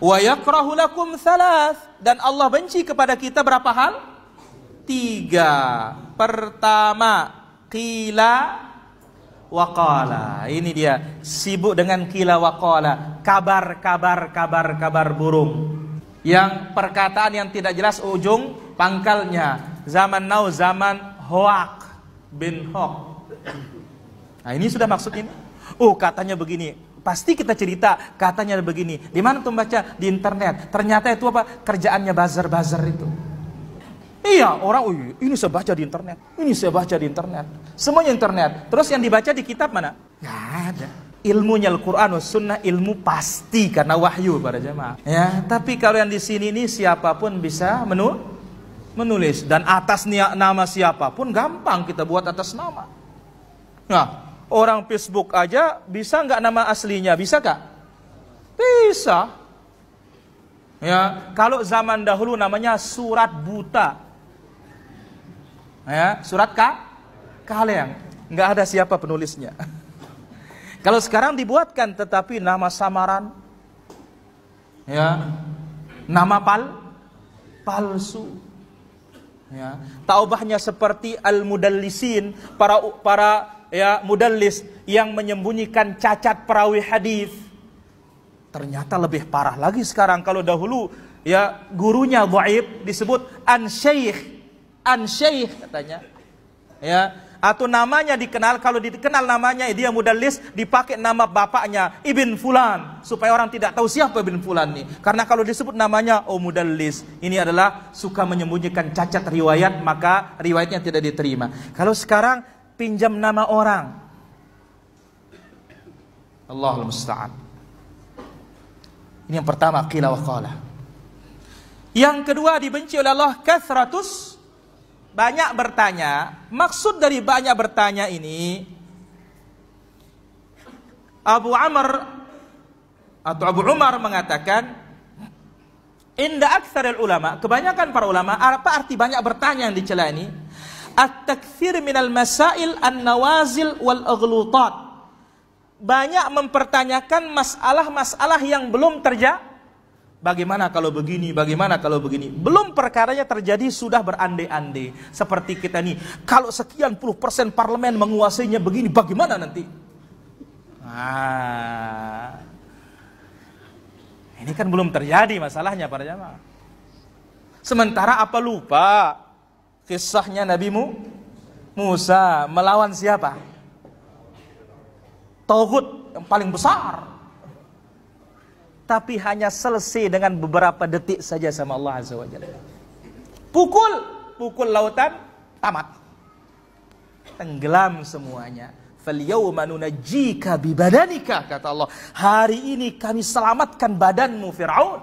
Wa yakrahu lakum thalath, dan Allah benci kepada kita berapa hal? 3. Pertama, qila wa qala. Ini dia, sibuk dengan qila wa qala, kabar burung. Yang perkataan yang tidak jelas ujung pangkalnya. Zaman now, zaman hoak bin hoak. Nah, ini sudah maksud ini. Oh, katanya begini. Pasti kita cerita, katanya begini. Di mana tuh baca? Di internet. Ternyata itu apa? Kerjaannya buzzer itu. Iya, orang, oh, ini saya baca di internet. Ini saya baca di internet. Semuanya internet. Terus yang dibaca di kitab mana? Nggak ada. Ilmunya Al-Quran Sunnah, ilmu pasti karena wahyu para jemaah. Ya, tapi kalau yang di sini ini siapapun bisa menulis, dan atas nama siapapun gampang kita buat atas nama. Nah, orang Facebook aja bisa nggak nama aslinya? Bisa kak? Bisa. Ya, kalau zaman dahulu namanya surat buta. Ya, surat kaleng. Nggak ada siapa penulisnya. Kalau sekarang dibuatkan, tetapi nama samaran, ya, nama palsu, ya, taubahnya seperti al-mudallisin, para ya mudallis yang menyembunyikan cacat perawi hadis. Ternyata lebih parah lagi sekarang. Kalau dahulu ya gurunya dhaif disebut an syekh katanya, ya. Atau namanya dikenal, kalau dikenal namanya dia mudallis, dipakai nama bapaknya Ibn Fulan, supaya orang tidak tahu siapa Ibn Fulan nih. Karena kalau disebut namanya, oh mudallis, ini adalah suka menyembunyikan cacat riwayat, maka riwayatnya tidak diterima. Kalau sekarang pinjam nama orang, Allahul musta'an. Ini yang pertama, qila wa qala. Yang kedua, dibenci oleh Allah kathratus, banyak bertanya. Maksud dari banyak bertanya ini, Abu Umar mengatakan, inda aktsarul ulama, kebanyakan para ulama, apa arti banyak bertanya yang dicela ini? At-taktsir minal masail an-nawazil wal aghlutat. Banyak mempertanyakan masalah-masalah yang belum terjadi. Bagaimana kalau begini, bagaimana kalau begini. Belum perkaranya terjadi sudah berandai-andai. Seperti kita nih, kalau sekian puluh persen parlemen menguasainya begini, bagaimana nanti? Ini kan belum terjadi masalahnya para jamaah. Sementara apa lupa kisahnya Nabi Musa melawan siapa? Tauhid yang paling besar. Tapi hanya selesai dengan beberapa detik saja sama Allah Azza wa Jalla. Pukul lautan, tamat. Tenggelam semuanya. Falyawma nunajjika bibadanika, kata Allah. Hari ini kami selamatkan badanmu Fir'aun.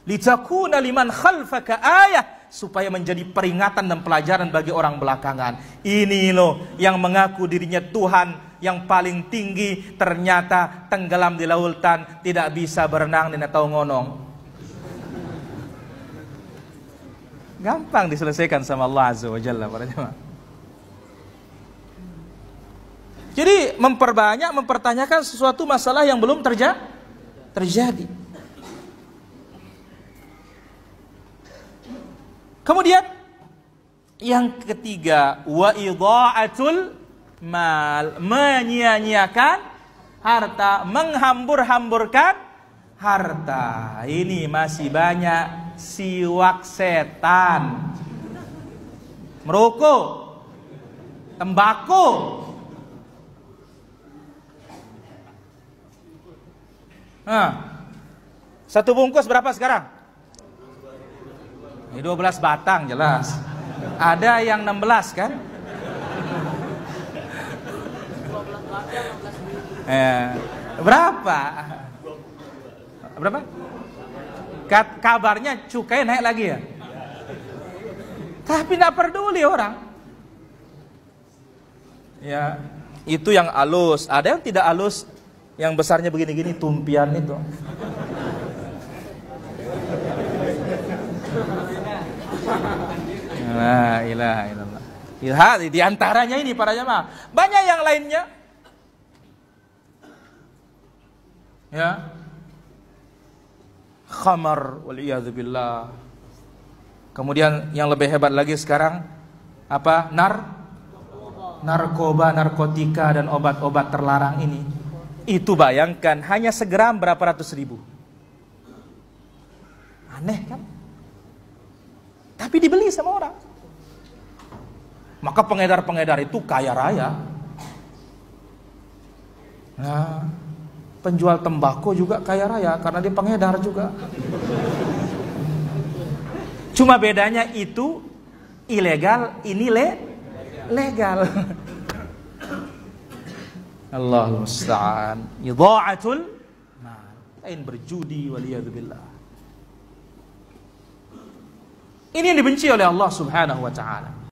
Litakuna liman khalfaka ayah, supaya menjadi peringatan dan pelajaran bagi orang belakangan. Ini loh yang mengaku dirinya Tuhan yang paling tinggi, ternyata tenggelam di lautan, tidak bisa berenang dan tahu ngonong. Gampang diselesaikan sama Allah Azza wa Jalla para jemaah. Jadi mempertanyakan sesuatu masalah yang belum terjadi. Kemudian yang ketiga, wa idha'atul mal, menyia-nyiakan harta, menghambur-hamburkan harta. Ini masih banyak siwak setan, merokok, tembakau. Satu bungkus berapa sekarang? Ini 12 batang jelas. Ada yang 16 kan? Berapa? Kabarnya cukai naik lagi ya. Tapi tidak peduli orang. Ya, itu yang halus. Ada yang tidak halus, yang besarnya begini-gini, tumpian itu. La ilaha illallah. Di antaranya ini para jamaah. Banyak yang lainnya. Ya. khamar, waliyadzubillah. Kemudian yang lebih hebat lagi sekarang apa? Narkoba, narkotika dan obat-obat terlarang ini. Itu bayangkan hanya segram berapa ratus ribu. Aneh kan? Tapi dibeli sama orang. Maka pengedar-pengedar itu kaya raya. Nah, penjual tembakau juga kaya raya karena dia pengedar juga. Cuma bedanya itu ilegal, ini legal. Allahul musta'an. Idha'atul mal. Lain berjudi, waliyadzubillah. Ini yang dibenci oleh Allah Subhanahu wa ta'ala.